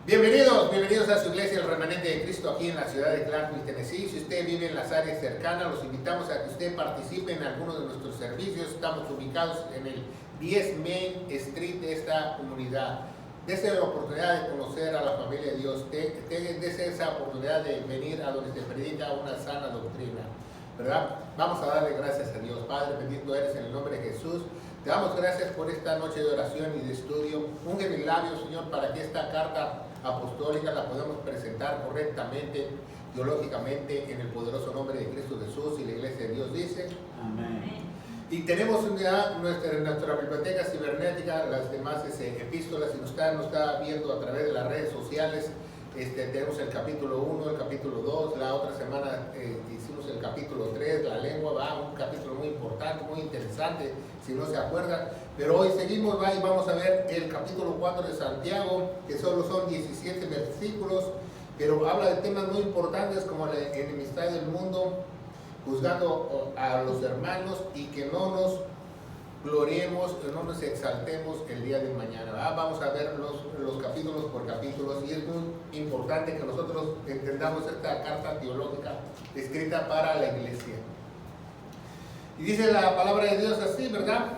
Bienvenidos a su iglesia, el Remanente de Cristo, aquí en la ciudad de Clarksville, Tennessee. Si usted vive en las áreas cercanas, los invitamos a que usted participe en alguno de nuestros servicios. Estamos ubicados en el 10 Main Street de esta comunidad. Dese la oportunidad de conocer a la familia de Dios. Dese esa oportunidad de venir a donde se predica una sana doctrina, ¿verdad? Vamos a darle gracias a Dios. Padre, bendito eres en el nombre de Jesús. Te damos gracias por esta noche de oración y de estudio. Unge mis labios, Señor, para que esta carta apostólica la podamos presentar correctamente, teológicamente, en el poderoso nombre de Cristo Jesús. Y la iglesia de Dios dice amén. Y tenemos ya nuestra biblioteca cibernética, las demás epístolas, y nos está viendo a través de las redes sociales. Tenemos el capítulo 1, el capítulo 2, la otra semana hicimos el capítulo 3, la lengua, un capítulo muy importante, muy interesante, si no se acuerdan. Pero hoy seguimos, y vamos a ver el capítulo 4 de Santiago, que solo son 17 versículos, pero habla de temas muy importantes como la enemistad del mundo, juzgando a los hermanos, y que no nos gloriemos, no nos exaltemos el día de mañana. Vamos a ver los capítulos por capítulos, y es muy importante que nosotros entendamos esta carta teológica escrita para la iglesia. Y dice la palabra de Dios así, ¿verdad?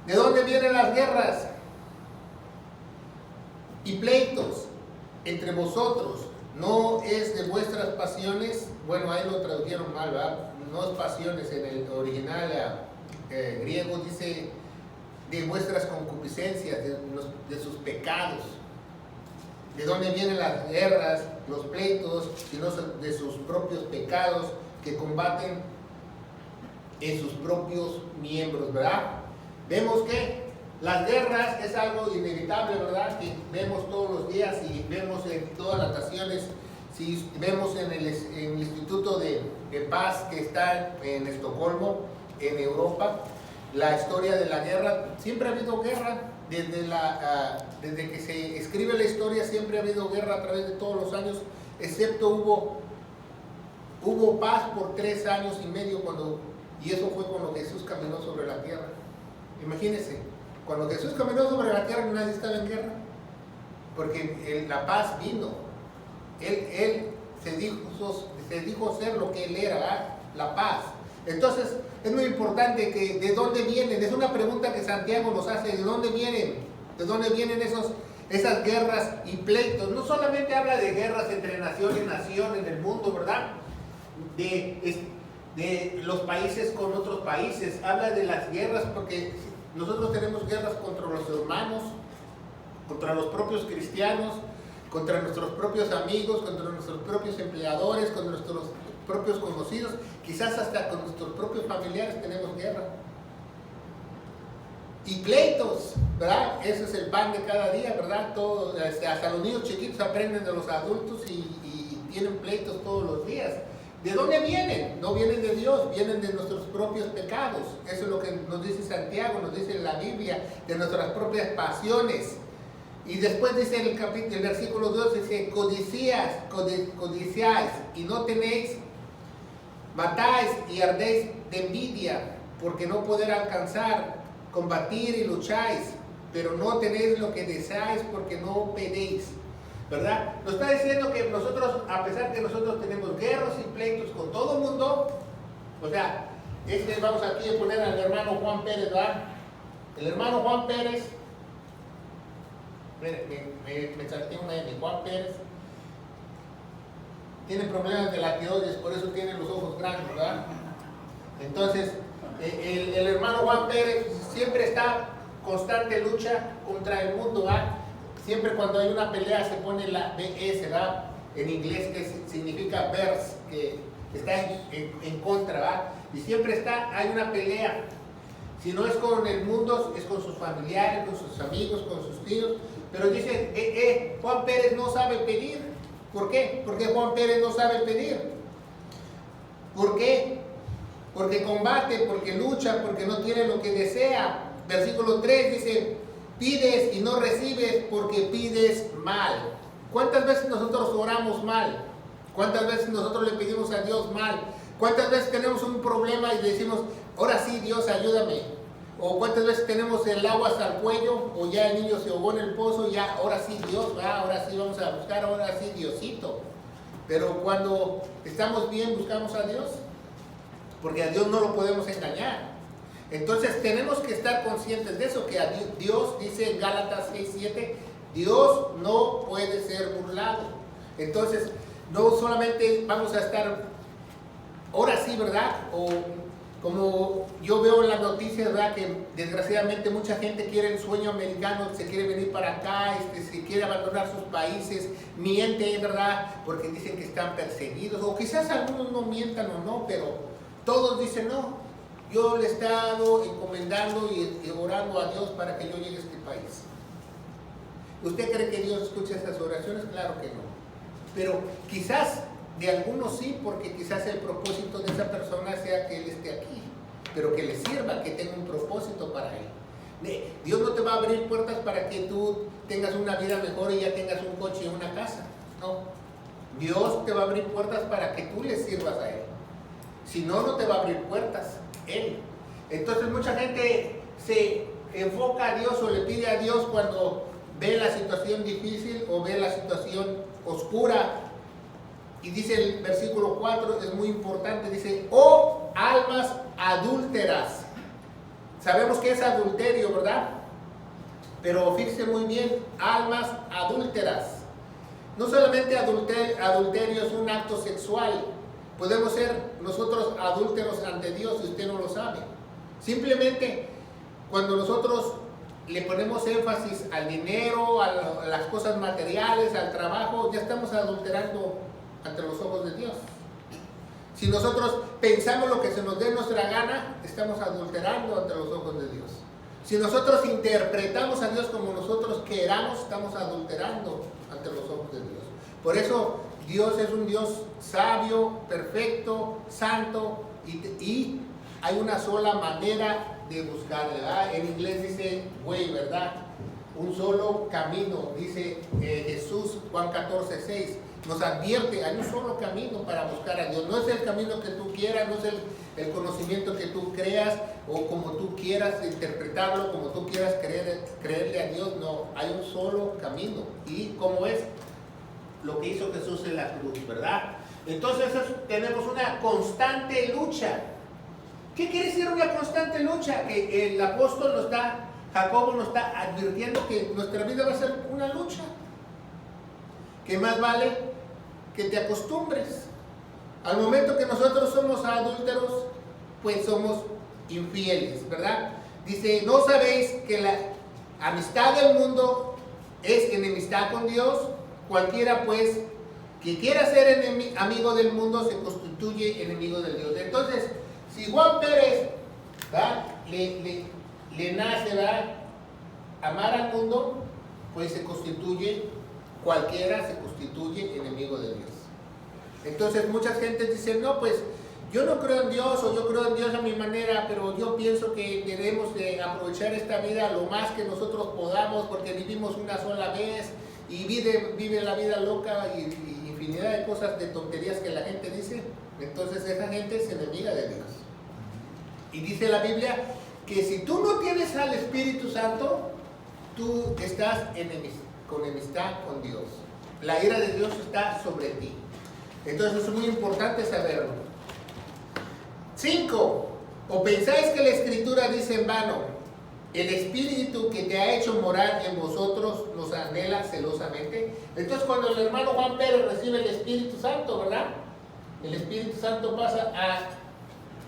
¿De dónde vienen las guerras y pleitos entre vosotros? ¿No es de vuestras pasiones? Bueno, ahí lo tradujeron mal, ¿verdad? No es pasiones, en el original griego dice de vuestras concupiscencias, de sus pecados. ¿De dónde vienen las guerras, los pleitos, sino de sus propios pecados que combaten en sus propios miembros, ¿verdad? Vemos que las guerras es algo inevitable, ¿verdad? Que vemos todos los días y vemos en todas las naciones. Si vemos en el Instituto de Paz que está en Estocolmo, en Europa, la historia de la guerra, siempre ha habido guerra, desde que se escribe la historia siempre ha habido guerra a través de todos los años, excepto hubo paz por 3 años y medio, y eso fue cuando Jesús caminó sobre la tierra. Imagínense, cuando Jesús caminó sobre la tierra nadie estaba en guerra, porque la paz vino. Él se dijo ser lo que Él era, ¿verdad? La paz. Entonces, es muy importante que de dónde vienen, es una pregunta que Santiago nos hace, ¿de dónde vienen? ¿De dónde vienen esas guerras y pleitos? No solamente habla de guerras entre nación y nación en el mundo, ¿verdad? De los países con otros países, habla de las guerras, porque nosotros tenemos guerras contra los hermanos, contra los propios cristianos, contra nuestros propios amigos, contra nuestros propios empleadores, contra nuestros propios conocidos, quizás hasta con nuestros propios familiares tenemos guerra. Y pleitos, ¿verdad? Eso es el pan de cada día, ¿verdad? Hasta los niños chiquitos aprenden de los adultos y tienen pleitos todos los días. ¿De dónde vienen? No vienen de Dios, vienen de nuestros propios pecados. Eso es lo que nos dice Santiago, nos dice la Biblia, de nuestras propias pasiones. Y después dice el versículo 2, dice, codiciáis y no tenéis, matáis y ardéis de envidia, porque no poder alcanzar, combatir y lucháis, pero no tenéis lo que deseáis porque no pedéis, ¿verdad? Nos está diciendo que nosotros, a pesar que nosotros tenemos guerras y pleitos con todo el mundo, o sea, vamos aquí a poner al hermano Juan Pérez, ¿verdad? El hermano Juan Pérez, me salté una de Juan Pérez, tiene problemas de la tiroides, por eso tiene los ojos grandes, ¿verdad? Entonces, el hermano Juan Pérez siempre está constante lucha contra el mundo, ¿verdad? Siempre cuando hay una pelea se pone la BS, ¿verdad? En inglés, que significa verse, que está en contra, ¿verdad? Y siempre hay una pelea. Si no es con el mundo, es con sus familiares, con sus amigos, con sus tíos. Pero dice, Juan Pérez no sabe pedir. ¿Por qué? Porque Juan Pérez no sabe pedir. ¿Por qué? Porque combate, porque lucha, porque no tiene lo que desea. Versículo 3 dice, pides y no recibes porque pides mal. ¿Cuántas veces nosotros oramos mal? ¿Cuántas veces nosotros le pedimos a Dios mal? ¿Cuántas veces tenemos un problema y decimos, ahora sí, Dios, ayúdame? O cuántas veces tenemos el agua hasta el cuello, o ya el niño se ahogó en el pozo, ya ahora sí Dios, ahora sí vamos a buscar, ahora sí Diosito. Pero cuando estamos bien buscamos a Dios, porque a Dios no lo podemos engañar. Entonces tenemos que estar conscientes de eso, que a Dios, dice en Gálatas 6:7, Dios no puede ser burlado. Entonces no solamente vamos a estar, ahora sí, ¿verdad? O como yo veo en las noticias, ¿verdad? Que desgraciadamente mucha gente quiere el sueño americano, se quiere venir para acá, se quiere abandonar sus países, miente, ¿verdad? Porque dicen que están perseguidos, o quizás algunos no mientan o no, pero todos dicen no. Yo le he estado encomendando y orando a Dios para que yo llegue a este país. ¿Usted cree que Dios escucha estas oraciones? Claro que no. Pero quizás de algunos sí, porque quizás el propósito de esa persona sea que él esté aquí, pero que le sirva, que tenga un propósito para él. Dios no te va a abrir puertas para que tú tengas una vida mejor y ya tengas un coche y una casa. No. Dios te va a abrir puertas para que tú le sirvas a Él. Si no, no te va a abrir puertas Él. Entonces mucha gente se enfoca a Dios o le pide a Dios cuando ve la situación difícil o ve la situación oscura. Y dice el versículo 4, es muy importante, dice, oh almas adúlteras. Sabemos que es adulterio, ¿verdad? Pero fíjense muy bien, almas adúlteras. No solamente adulterio es un acto sexual, podemos ser nosotros adúlteros ante Dios y usted no lo sabe. Simplemente cuando nosotros le ponemos énfasis al dinero, a las cosas materiales, al trabajo, ya estamos adulterando ante los ojos de Dios. Si nosotros pensamos lo que se nos dé nuestra gana, estamos adulterando ante los ojos de Dios. Si nosotros interpretamos a Dios como nosotros queramos, estamos adulterando ante los ojos de Dios. Por eso Dios es un Dios sabio, perfecto, santo, y hay una sola manera de buscarle, ¿verdad? En inglés dice way, ¿verdad? Un solo camino, dice Jesús, Juan 14:6. Nos advierte, hay un solo camino para buscar a Dios. No es el camino que tú quieras, no es el conocimiento que tú creas o como tú quieras interpretarlo, como tú quieras creerle a Dios. No, hay un solo camino. ¿Y cómo es? Lo que hizo Jesús en la cruz, ¿verdad? Entonces tenemos una constante lucha. ¿Qué quiere decir una constante lucha? Que el apóstol Jacobo nos está advirtiendo que nuestra vida va a ser una lucha. Que más vale que te acostumbres. Al momento que nosotros somos adúlteros, pues somos infieles, ¿verdad? Dice, ¿no sabéis que la amistad del mundo es enemistad con Dios? Cualquiera pues que quiera ser amigo del mundo se constituye enemigo de Dios. Entonces, si Juan Pérez, ¿verdad? le nace, ¿verdad?, amar al mundo, pues cualquiera se constituye enemigo de Dios. Entonces muchas gentes dicen, no, pues yo no creo en Dios, o yo creo en Dios a mi manera, pero yo pienso que debemos de aprovechar esta vida lo más que nosotros podamos, porque vivimos una sola vez, y vive la vida loca y infinidad de cosas, de tonterías que la gente dice. Entonces esa gente es enemiga de Dios. Y dice la Biblia que si tú no tienes al Espíritu Santo, tú estás con enemistad con Dios. La ira de Dios está sobre ti. Entonces es muy importante saberlo. 5. ¿O pensáis que la Escritura dice en vano, el Espíritu que te ha hecho morar en vosotros nos anhela celosamente? Entonces cuando el hermano Juan Pérez recibe el Espíritu Santo, ¿verdad? El Espíritu Santo pasa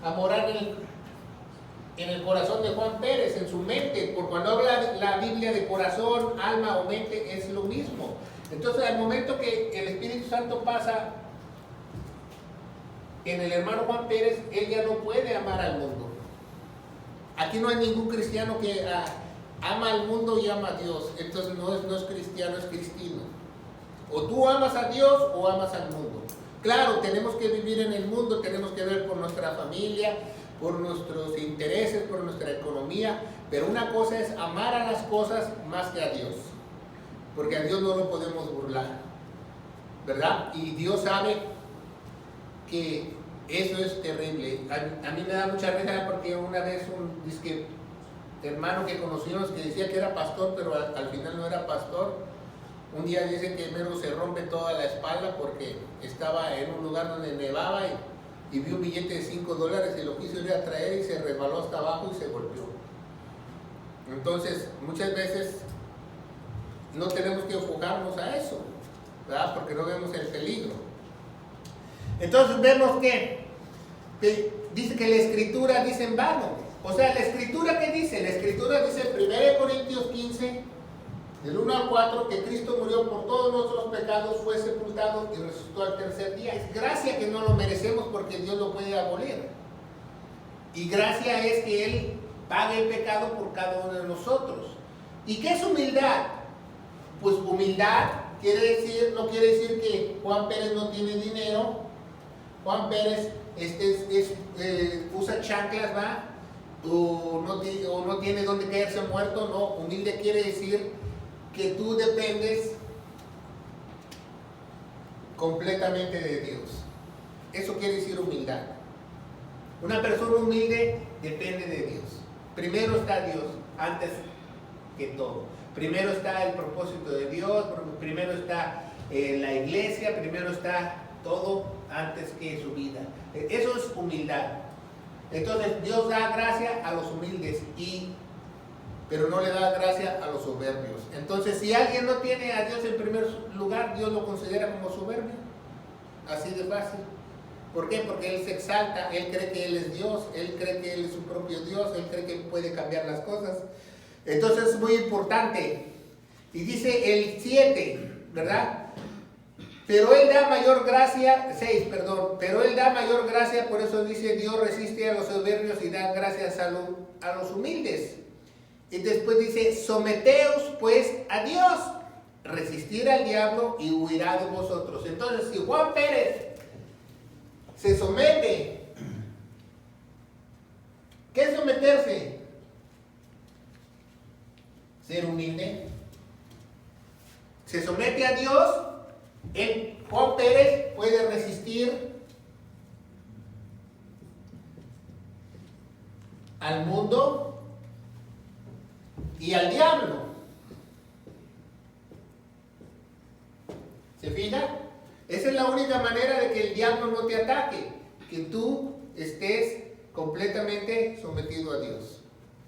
a morar en el corazón de Juan Pérez, en su mente. Por cuando habla la Biblia de corazón, alma o mente, es lo mismo. Entonces al momento que el Espíritu Santo pasa en el hermano Juan Pérez, él ya no puede amar al mundo. Aquí no hay ningún cristiano que ama al mundo y ama a Dios. Entonces no es cristiano, es cristino. O tú amas a Dios o amas al mundo. Claro, tenemos que vivir en el mundo, tenemos que ver por nuestra familia, por nuestros intereses, por nuestra economía, pero una cosa es amar a las cosas más que a Dios, porque a Dios no lo podemos burlar, ¿verdad? Y Dios sabe que eso es terrible. A mí me da mucha risa porque una vez hermano que conocimos que decía que era pastor, pero al final no era pastor. Un día dice que mero se rompe toda la espalda porque estaba en un lugar donde nevaba y vio un billete de $5 y lo quiso ir a traer y se resbaló hasta abajo y se golpeó. Entonces, muchas veces no tenemos que enfocarnos a eso, ¿verdad? Porque no vemos el peligro. Entonces vemos que dice que la Escritura dice en vano. O sea, ¿la Escritura qué dice? La Escritura dice en 1 Corintios 15, del 1 al 4, que Cristo murió por todos nuestros pecados, fue sepultado y resucitó al tercer día. Es gracia que no lo merecemos porque Dios lo puede abolir. Y gracia es que Él pague el pecado por cada uno de nosotros. ¿Y qué es humildad? Pues humildad no quiere decir que Juan Pérez no tiene dinero, Juan Pérez usa chanclas, ¿va? O no tiene donde caerse muerto. No, humilde quiere decir que tú dependes completamente de Dios. Eso quiere decir humildad. Una persona humilde depende de Dios. Primero está Dios, antes que todo. Primero está el propósito de Dios, primero está la iglesia, primero está todo antes que su vida. Eso es humildad. Entonces Dios da gracia a los humildes, pero no le da gracia a los soberbios. Entonces, si alguien no tiene a Dios en primer lugar, Dios lo considera como soberbio. Así de fácil. ¿Por qué? Porque él se exalta, él cree que él es Dios, él cree que él es su propio Dios, él cree que puede cambiar las cosas. Entonces es muy importante. Y dice el 7, ¿verdad? Pero Él da mayor gracia, 6, perdón, pero Él da mayor gracia, por eso dice, Dios resiste a los soberbios y da gracias a los humildes. Y después dice, someteos pues a Dios, resistir al diablo y huirá de vosotros. Entonces, si Juan Pérez se somete, ¿qué es someterse? Ser humilde. Se somete a Dios. Juan Pérez puede resistir al mundo y al diablo. ¿Se fija? Esa es la única manera de que el diablo no te ataque, que tú estés completamente sometido a Dios.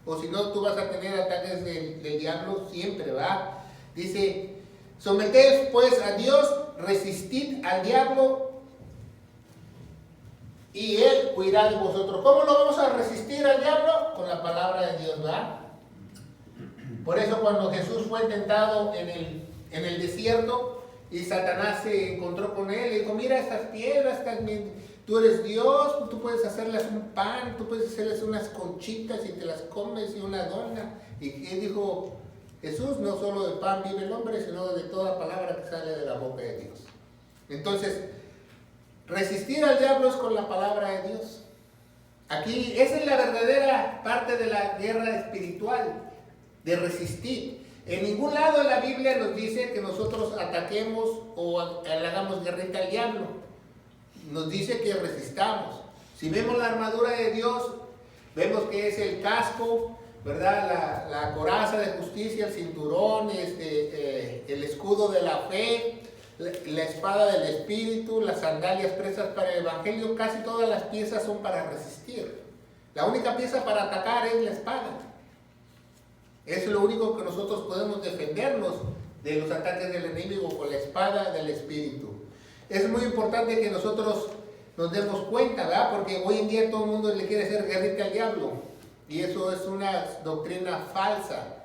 O si no, tú vas a tener ataques del diablo siempre, ¿va? Dice, someteos pues a Dios, resistid al diablo y él huirá de vosotros. ¿Cómo lo vamos a resistir al diablo? Con la palabra de Dios, ¿verdad? Por eso cuando Jesús fue tentado en el desierto y Satanás se encontró con él y dijo, mira estas piedras, tú eres Dios, tú puedes hacerles un pan, tú puedes hacerles unas conchitas y te las comes y una dona. Y él dijo, Jesús, no solo de pan vive el hombre, sino de toda palabra que sale de la boca de Dios. Entonces, resistir al diablo es con la palabra de Dios. Aquí, esa es la verdadera parte de la guerra espiritual, de resistir. En ningún lado de la Biblia nos dice que nosotros ataquemos o le hagamos guerrita al diablo. Nos dice que resistamos. Si vemos la armadura de Dios, vemos que es el casco, ¿verdad? La coraza de justicia, el cinturón, el escudo de la fe, la espada del Espíritu, las sandalias presas para el Evangelio. Casi todas las piezas son para resistir. La única pieza para atacar es la espada. Es lo único que nosotros podemos defendernos de los ataques del enemigo con la espada del Espíritu. Es muy importante que nosotros nos demos cuenta, ¿verdad? Porque hoy en día todo el mundo le quiere hacer guerrita al diablo. Y eso es una doctrina falsa.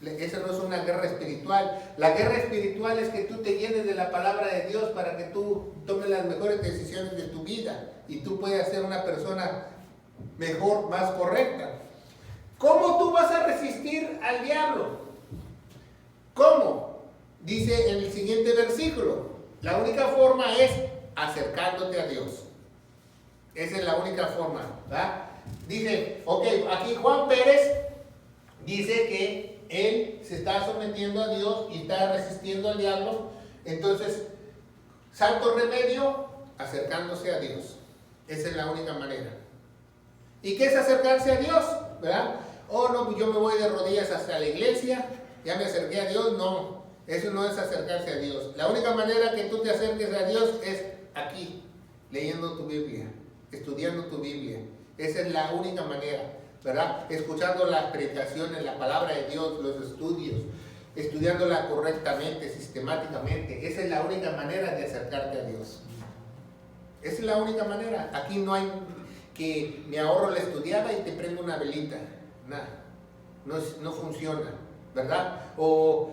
Esa no es una guerra espiritual. La guerra espiritual es que tú te llenes de la palabra de Dios para que tú tomes las mejores decisiones de tu vida y tú puedas ser una persona mejor, más correcta. ¿Cómo tú vas a resistir al diablo? ¿Cómo? Dice en el siguiente versículo, la única forma es acercándote a Dios. Esa es la única forma, ¿verdad? Dice, ok, aquí Juan Pérez dice que él se está sometiendo a Dios y está resistiendo al diablo. Entonces, santo remedio, acercándose a Dios. Esa es la única manera. ¿Y qué es acercarse a Dios? ¿Verdad? oh no, pues yo me voy de rodillas hasta la iglesia, ya me acerqué a Dios. No, eso no es acercarse a Dios. La única manera que tú te acerques a Dios es aquí, leyendo tu Biblia, estudiando tu Biblia. Esa es la única manera, ¿verdad? Escuchando las predicaciones, la palabra de Dios, los estudios, estudiándola correctamente, sistemáticamente. Esa es la única manera de acercarte a Dios. Esa es la única manera. Aquí no hay que me ahorro la estudiada y te prendo una velita. Nada. No funciona, ¿verdad? O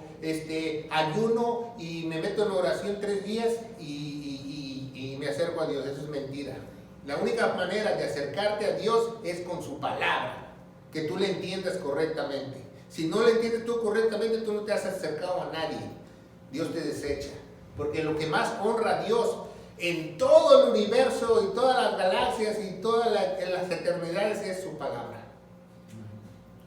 ayuno y me meto en oración 3 días y me acerco a Dios. Eso es mentira. La única manera de acercarte a Dios es con su palabra, que tú le entiendas correctamente. Si no le entiendes tú correctamente, tú no te has acercado a nadie. Dios te desecha. Porque lo que más honra a Dios en todo el universo y todas las galaxias y todas las eternidades es su palabra.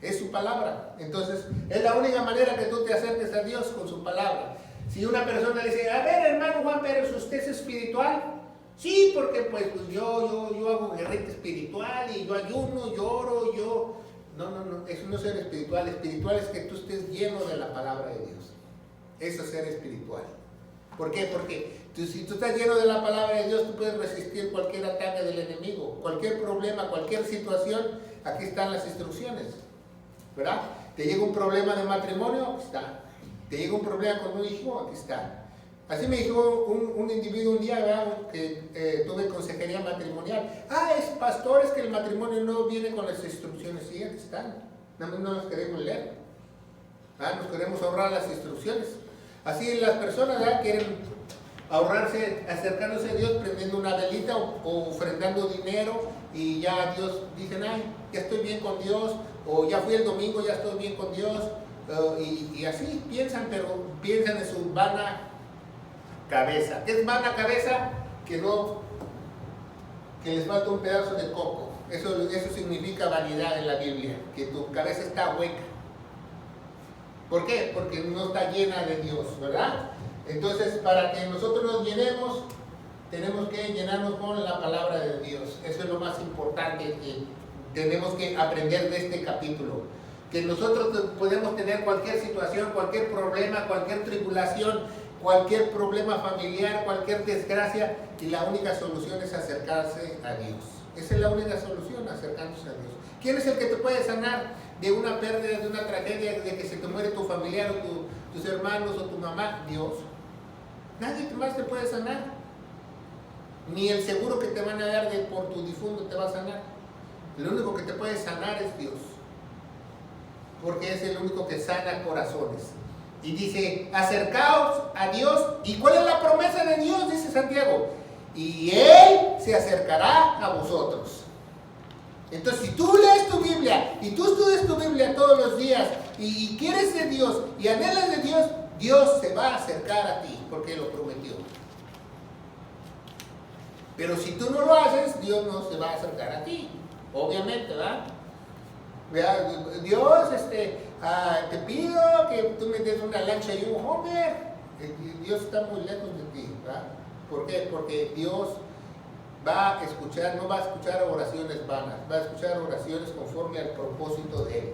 Es su palabra. Entonces, es la única manera que tú te acerques a Dios, con su palabra. Si una persona le dice, a ver, hermano Juan Pérez, ¿usted es espiritual? Sí, porque pues yo hago guerrita espiritual y yo ayuno, lloro, yo... No, eso no es ser espiritual. Espiritual es que tú estés lleno de la palabra de Dios. Eso es ser espiritual. ¿Por qué? Porque si tú estás lleno de la palabra de Dios, tú puedes resistir cualquier ataque del enemigo, cualquier problema, cualquier situación. Aquí están las instrucciones, ¿verdad? Te llega un problema de matrimonio, aquí está. Te llega un problema con un hijo, aquí está. Así me dijo un individuo un día, ¿verdad? Que tuve consejería matrimonial. Es pastor, es que el matrimonio no viene con las instrucciones. Sí, aquí están. Nada más no las queremos leer. Nos queremos ahorrar las instrucciones. Así las personas, ¿verdad?, quieren ahorrarse, acercándose a Dios, prendiendo una velita o ofrendando dinero, y ya Dios dicen, ya estoy bien con Dios, o ya fui el domingo, ya estoy bien con Dios, y así piensan, pero piensan en su vana cabeza. ¿Qué es vana cabeza? Que les falta un pedazo de coco. Eso significa vanidad en la Biblia, que tu cabeza está hueca. ¿Por qué? Porque no está llena de Dios, ¿verdad? Entonces, para que nosotros nos llenemos, tenemos que llenarnos con la palabra de Dios. Eso es lo más importante que tenemos que aprender de este capítulo. Que nosotros podemos tener cualquier situación, cualquier problema, cualquier tribulación, cualquier problema familiar, cualquier desgracia, y la única solución es acercarse a Dios. Esa es la única solución, acercarnos a Dios. ¿Quién es el que te puede sanar de una pérdida, de una tragedia, de que se te muere tu familiar o tus hermanos o tu mamá? Dios. Nadie más te puede sanar. Ni el seguro que te van a dar por tu difunto te va a sanar. Lo único que te puede sanar es Dios. Porque es el único que sana corazones. Y dice, acercaos a Dios. ¿Y cuál es la promesa de Dios? Dice Santiago. Y Él se acercará a vosotros. Entonces, si tú lees tu Biblia y tú estudias tu Biblia todos los días y quieres de Dios y anhelas de Dios, Dios se va a acercar a ti porque lo prometió. Pero si tú no lo haces, Dios no se va a acercar a ti. Obviamente, ¿verdad? Dios, te pido que tú me des una lancha y un Homer. Dios está muy lejos de ti, ¿verdad? ¿Por qué? Porque Dios va a escuchar, no va a escuchar oraciones vanas, va a escuchar oraciones conforme al propósito de Él.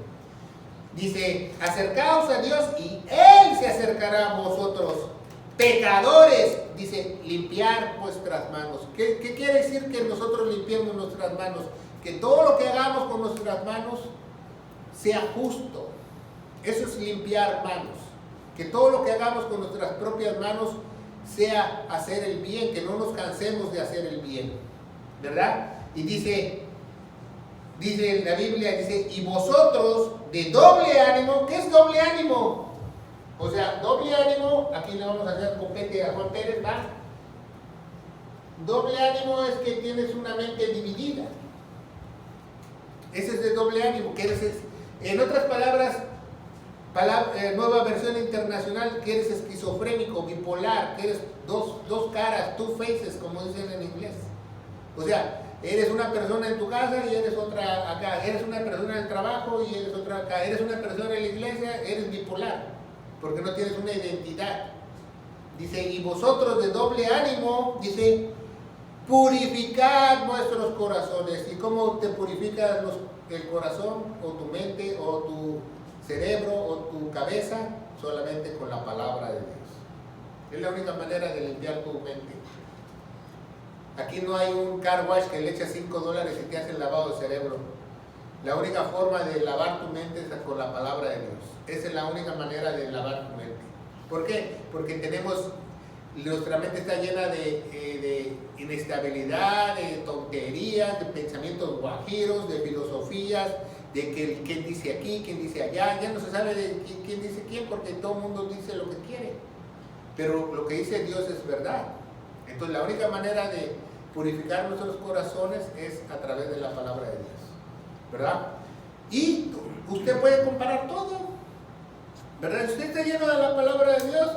Dice, acercaos a Dios y Él se acercará a vosotros. Pecadores, dice, limpiar vuestras manos. ¿Qué quiere decir que nosotros limpiemos nuestras manos? Que todo lo que hagamos con nuestras manos sea justo. Eso es limpiar manos. Que todo lo que hagamos con nuestras propias manos sea hacer el bien, que no nos cansemos de hacer el bien, ¿verdad? Y dice en la Biblia, dice, y vosotros de doble ánimo. ¿Qué es doble ánimo? O sea, doble ánimo, aquí le vamos a hacer copete a Juan Pérez, ¿va? Doble ánimo es que tienes una mente dividida. Ese es de doble ánimo, que eres, en otras palabras, nueva versión internacional, que eres esquizofrénico, bipolar, que eres dos caras, two faces, como dicen en inglés. O sea, eres una persona en tu casa y eres otra acá, eres una persona en el trabajo y eres otra acá, eres una persona en la iglesia, eres bipolar, porque no tienes una identidad. Dice, y vosotros de doble ánimo, dice, purificad vuestros corazones. ¿Y cómo te purificas el corazón, o tu mente, o tu cerebro, o tu cabeza? Solamente con la palabra de Dios. Es la única manera de limpiar tu mente. Aquí no hay un car wash que le echas $5 y te hace el lavado de cerebro. La única forma de lavar tu mente es con la palabra de Dios. Esa es la única manera de lavar tu mente. ¿Por qué? Porque nuestra mente está llena de inestabilidad, de tonterías, de pensamientos guajiros, de filosofías, de que quién dice aquí, quién dice allá. Ya no se sabe de quién dice quién, porque todo el mundo dice lo que quiere. Pero lo que dice Dios es verdad. Entonces la única manera de purificar nuestros corazones es a través de la palabra de Dios, ¿verdad? Y usted puede comparar todo, ¿verdad? Si usted está lleno de la palabra de Dios,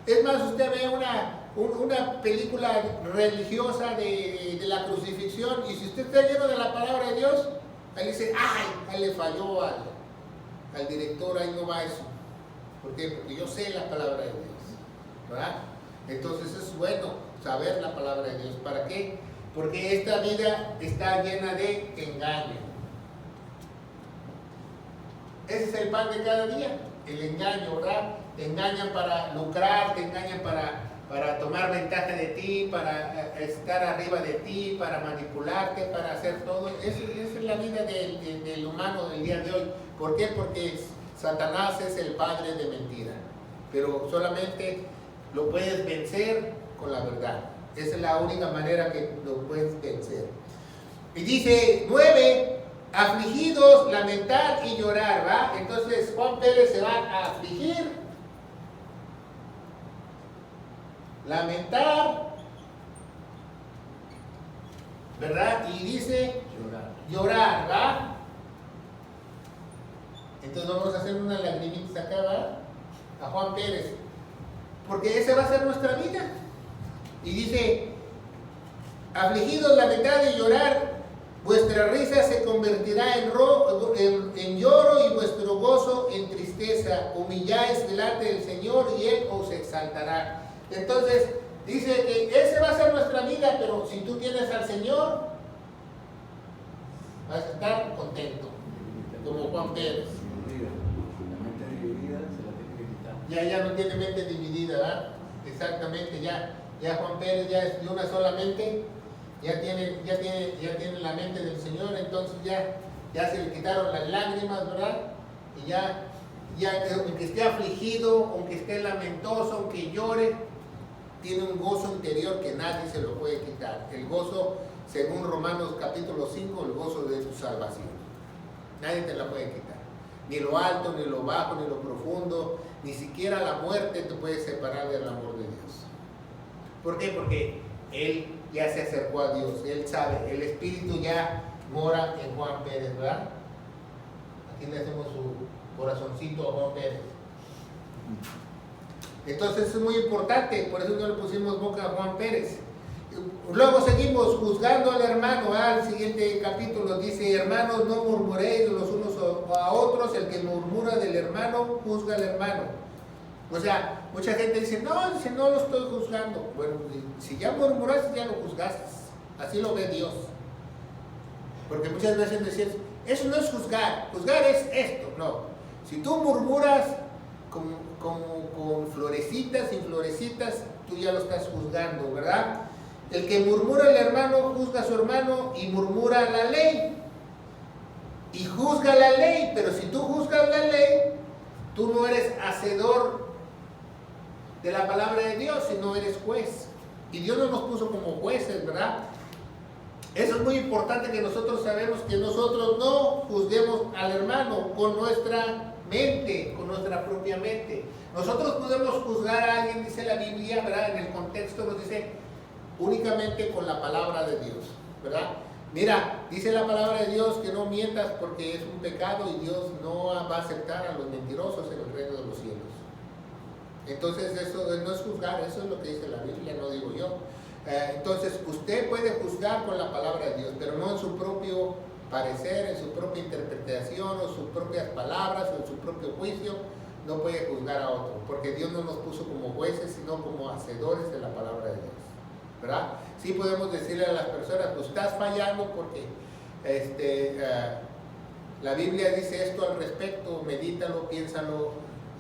es más, usted ve una película religiosa de la crucifixión, y si usted está lleno de la palabra de Dios, ahí dice, ¡ay! Ahí le falló al director, ahí no va eso. ¿Por qué? Porque yo sé la palabra de Dios, ¿verdad? Entonces es bueno saber la palabra de Dios. ¿Para qué? Porque esta vida está llena de engaño. Ese es el pan de cada día, el engaño, ¿verdad? Te engañan para lucrar, te engañan para tomar ventaja de ti, para estar arriba de ti, para manipularte, para hacer todo. Esa es la vida del humano del día de hoy. ¿Por qué? Porque Satanás es el padre de mentira. Pero solamente lo puedes vencer con la verdad. Esa es la única manera que lo puedes vencer. Y dice 9, afligidos, lamentar y llorar, ¿va? Entonces Juan Pérez se va a afligir, lamentar, ¿verdad? Y dice llorar, ¿va? Entonces vamos a hacer unas lagrimitas acá, ¿va? A Juan Pérez, porque esa va a ser nuestra vida. Y dice, afligidos, lamentar y llorar, vuestra risa se convertirá en lloro y vuestro gozo en tristeza. Humilláis delante del Señor y Él os exaltará. Entonces, dice que esa va a ser nuestra vida, pero si tú tienes al Señor, vas a estar contento, como Juan Pérez. La mente dividida se la tiene que quitar. Ya no tiene mente dividida, ¿verdad? Exactamente, ya Juan Pérez ya es de una sola mente, ya tiene la mente del Señor. Entonces ya se le quitaron las lágrimas, ¿verdad? Y ya aunque esté afligido, aunque esté lamentoso, aunque llore, tiene un gozo interior que nadie se lo puede quitar. El gozo, según Romanos capítulo 5, el gozo de tu salvación. Nadie te la puede quitar. Ni lo alto, ni lo bajo, ni lo profundo, ni siquiera la muerte te puede separar del amor de Dios. ¿Por qué? Porque Él ya se acercó a Dios, Él sabe, el Espíritu ya mora en Juan Pérez, ¿verdad? Aquí le hacemos su corazoncito a Juan Pérez. Entonces es muy importante, por eso no le pusimos boca a Juan Pérez. Luego seguimos juzgando al hermano. Al siguiente capítulo dice, hermanos, no murmuréis los unos a otros, el que murmura del hermano, juzga al hermano. O sea, mucha gente dice, no lo estoy juzgando. Bueno, si ya murmuraste, ya lo juzgaste. Así lo ve Dios. Porque muchas veces decías, eso no es juzgar es esto. No, si tú murmuras con florecitas y florecitas, tú ya lo estás juzgando, ¿verdad? El que murmura al hermano, juzga a su hermano y murmura la ley. Y juzga la ley, pero si tú juzgas la ley, tú no eres hacedor de la palabra de Dios, sino eres juez. Y Dios no nos puso como jueces, ¿verdad? Eso es muy importante, que nosotros sabemos que nosotros no juzguemos al hermano con nuestra mente, con nuestra propia mente. Nosotros podemos juzgar a alguien, dice la Biblia, ¿verdad? En el contexto nos dice únicamente con la palabra de Dios, ¿verdad? Mira, dice la palabra de Dios que no mientas porque es un pecado, y Dios no va a aceptar a los mentirosos en el reino de los cielos. Entonces eso no es juzgar, eso es lo que dice la Biblia, no digo yo. Entonces usted puede juzgar con la palabra de Dios, pero no en su propio parecer, en su propia interpretación, o sus propias palabras, o en su propio juicio. No puede juzgar a otro, porque Dios no nos puso como jueces, sino como hacedores de la palabra de Dios. ¿verdad? Sí podemos decirle a las personas, pues estás fallando porque la Biblia dice esto al respecto, medítalo, piénsalo,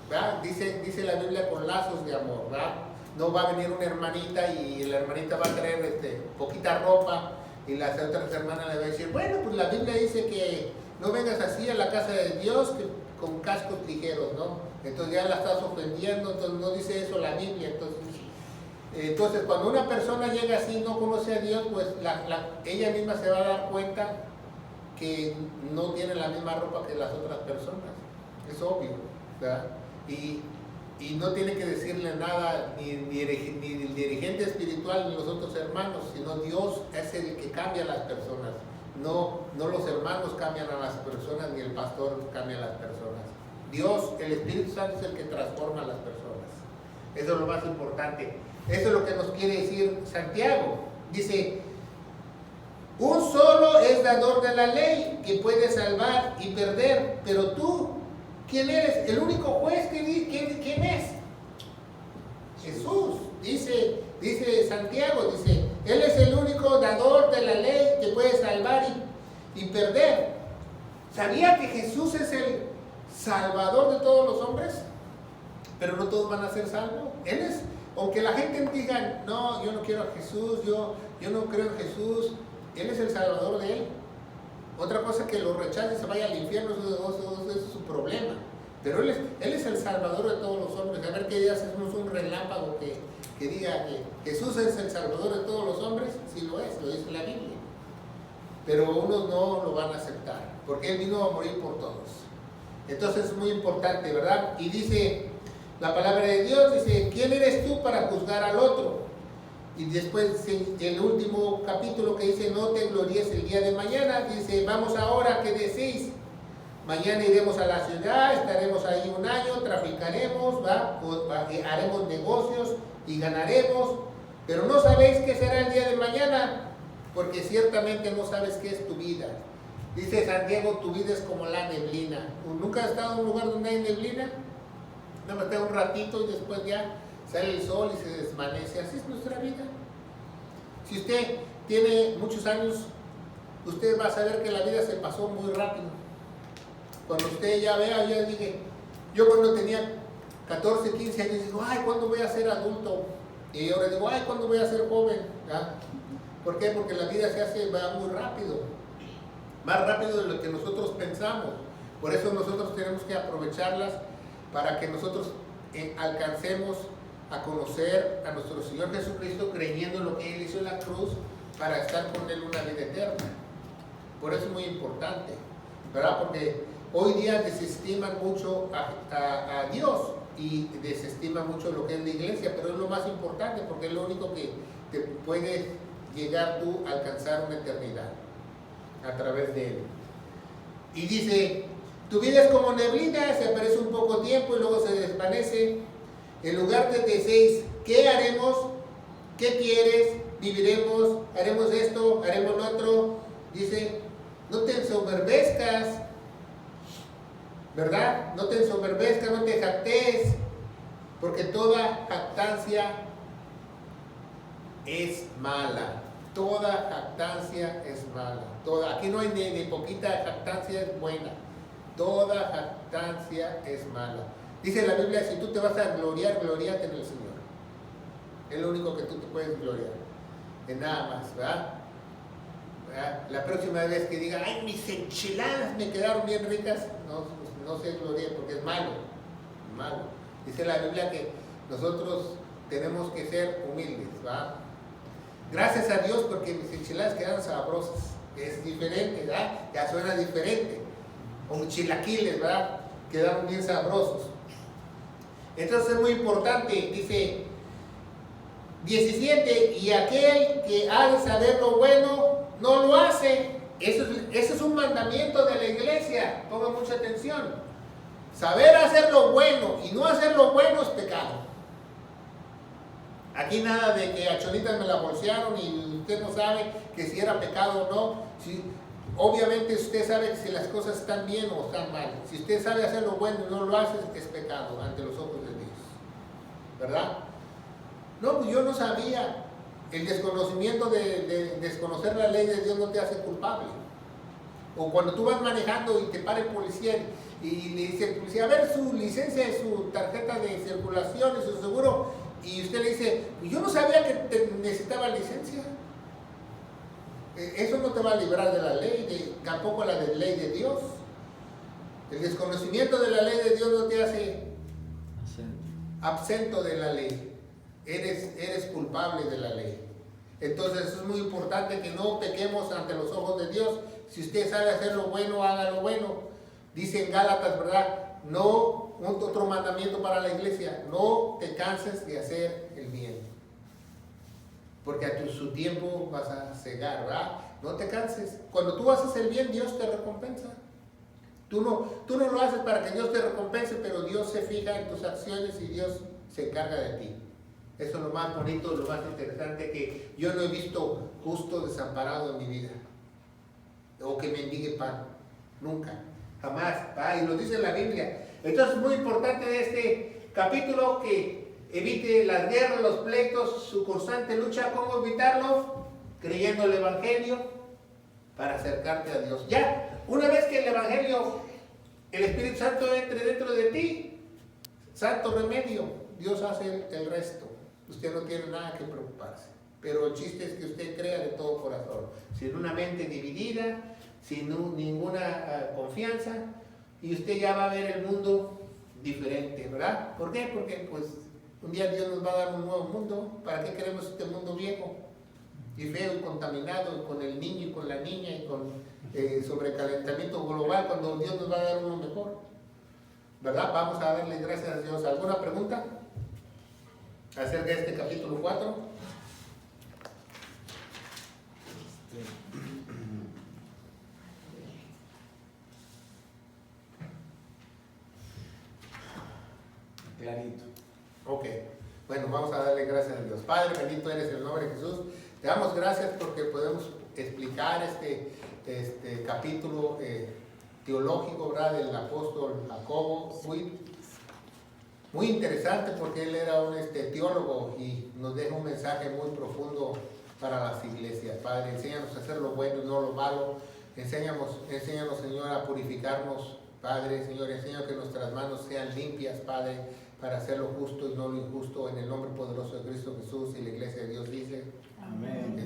¿verdad? Dice la Biblia con lazos de amor, ¿verdad? No va a venir una hermanita y la hermanita va a traer poquita ropa y las otras hermanas le van a decir, bueno, pues la Biblia dice que no vengas así a la casa de Dios con cascos ligeros, ¿no? Entonces ya la estás ofendiendo, entonces no dice eso la Biblia. Entonces cuando una persona llega así, no conoce a Dios, pues ella misma se va a dar cuenta que no tiene la misma ropa que las otras personas. Es obvio, ¿verdad? Y no tiene que decirle nada ni el dirigente espiritual ni los otros hermanos, sino Dios es el que cambia a las personas. No los hermanos cambian a las personas ni el pastor cambia a las personas. Dios, el Espíritu Santo es el que transforma a las personas. Eso es lo más importante. Eso es lo que nos quiere decir Santiago. Dice, un solo es dador de la ley que puede salvar y perder, pero tú, ¿quién eres? El único juez, ¿quién es? Jesús. Dice Santiago, dice, Él es el único dador de la ley que puede salvar y perder. ¿Sabía que Jesús es el Salvador de todos los hombres? Pero no todos van a ser salvos. Él es, aunque la gente diga, no, yo no quiero a Jesús, yo no creo en Jesús, Él es el Salvador de él. Otra cosa que lo rechace y se vaya al infierno, eso es su problema. Pero él es el Salvador de todos los hombres. A ver qué día hacemos un relámpago que diga que Jesús es el Salvador de todos los hombres. Sí lo es, lo dice la Biblia. Pero unos no lo van a aceptar, porque Él vino a morir por todos. Entonces es muy importante, ¿verdad? Y dice la palabra de Dios, dice, ¿quién eres tú para juzgar al otro? Y después el último capítulo que dice, no te glories el día de mañana, dice, vamos ahora, ¿qué decís? Mañana iremos a la ciudad, estaremos ahí un año, traficaremos, haremos negocios y ganaremos, pero no sabéis qué será el día de mañana, porque ciertamente no sabes qué es tu vida. Dice Santiago, tu vida es como la neblina. ¿Nunca has estado en un lugar donde hay neblina? Nada más está un ratito y después ya sale el sol y se desvanece. Así es nuestra vida. Si usted tiene muchos años, usted va a saber que la vida se pasó muy rápido. Cuando usted ya vea, ya dije, yo cuando tenía 14, 15 años, digo, ay, ¿cuándo voy a ser adulto? Y ahora digo, ay, ¿cuándo voy a ser joven? ¿Ah? ¿Por qué? Porque la vida va muy rápido, más rápido de lo que nosotros pensamos. Por eso nosotros tenemos que aprovecharlas para que nosotros alcancemos a conocer a nuestro Señor Jesucristo creyendo en lo que Él hizo en la cruz para estar con Él una vida eterna. Por eso es muy importante, ¿verdad? Porque hoy día desestiman mucho a Dios y desestiman mucho lo que es la iglesia, pero es lo más importante porque es lo único que te puede llegar tú a alcanzar una eternidad a través de Él. Y dice, tu vida es como neblina, se aparece un poco tiempo y luego se desvanece. En lugar de decir, ¿qué haremos? ¿Qué quieres? ¿Viviremos? ¿Haremos esto? ¿Haremos lo otro? Dice, no te ensoberbezcas, ¿verdad? No te ensoberbezcas, no te jactes, porque toda jactancia es mala. Toda jactancia es mala. Aquí no hay ni poquita jactancia es buena. Toda jactancia es mala. Dice la Biblia, si tú te vas a gloriar, gloriate en el Señor. Es lo único que tú te puedes gloriar. De nada más, ¿verdad? La próxima vez que diga, ay, mis enchiladas me quedaron bien ricas, no se gloríe porque es malo. Malo. Dice la Biblia que nosotros tenemos que ser humildes, ¿verdad? Gracias a Dios porque mis enchiladas quedan sabrosas. Es diferente, ¿verdad? Ya suena diferente. O mis chilaquiles, ¿verdad? Quedaron bien sabrosos. Entonces es muy importante, dice 17, y aquel que ha de saber lo bueno, no lo hace. Ese es un mandamiento de la iglesia, pongan mucha atención. Saber hacer lo bueno y no hacer lo bueno es pecado. Aquí nada de que a Cholitas me la bolsearon y usted no sabe que si era pecado o no. Obviamente usted sabe que si las cosas están bien o están mal. Si usted sabe hacer lo bueno y no lo hace, es pecado ante los ojos de Dios. ¿Verdad? No, pues yo no sabía. El desconocimiento de desconocer la ley de Dios no te hace culpable. O cuando tú vas manejando y te para el policía y le dice al policía, a ver su licencia, su tarjeta de circulación y su seguro, y usted le dice, yo no sabía que necesitaba licencia. Eso no te va a librar de la ley, tampoco la de ley de Dios. El desconocimiento de la ley de Dios no te hace absento de la ley. Eres culpable de la ley. Entonces es muy importante que no pequemos ante los ojos de Dios. Si usted sabe hacer lo bueno, haga lo bueno. Dice en Gálatas, ¿verdad? No, otro mandamiento para la iglesia, no te canses de hacer el bien. Porque a su tiempo vas a cegar, ¿verdad? No te canses. Cuando tú haces el bien, Dios te recompensa. Tú no lo haces para que Dios te recompense, pero Dios se fija en tus acciones y Dios se encarga de ti. Eso es lo más bonito, lo más interesante, que yo no he visto justo desamparado en mi vida. O que mendigue pan. Nunca. Jamás. Y lo dice la Biblia. Entonces es muy importante de este capítulo que evite las guerras, los pleitos, su constante lucha. ¿Cómo evitarlo? Creyendo el Evangelio para acercarte a Dios. Ya, una vez que el Evangelio, el Espíritu Santo entre dentro de ti, santo remedio, Dios hace el resto. Usted no tiene nada que preocuparse. Pero el chiste es que usted crea de todo corazón, sin una mente dividida, sin ninguna confianza, y usted ya va a ver el mundo diferente, ¿verdad? ¿Por qué? Porque pues un día Dios nos va a dar un nuevo mundo. ¿Para qué queremos este mundo viejo y feo y contaminado, y con el niño y con la niña y con sobrecalentamiento global, cuando Dios nos va a dar uno mejor? ¿Verdad? Vamos a darle gracias a Dios. ¿Alguna pregunta acerca de este capítulo 4? Clarito. Ok, bueno, vamos a darle gracias a Dios. Padre, bendito eres en el nombre de Jesús. Te damos gracias porque podemos explicar este capítulo teológico, ¿verdad?, del apóstol Jacobo. Muy interesante, porque él era un teólogo y nos deja un mensaje muy profundo para las iglesias. Padre, enséñanos a hacer lo bueno y no lo malo. Enséñanos, Señor, a purificarnos. Padre, Señor, enséñanos que nuestras manos sean limpias, Padre, para hacer lo justo y no lo injusto, en el nombre poderoso de Cristo Jesús. Y la iglesia de Dios dice: amén.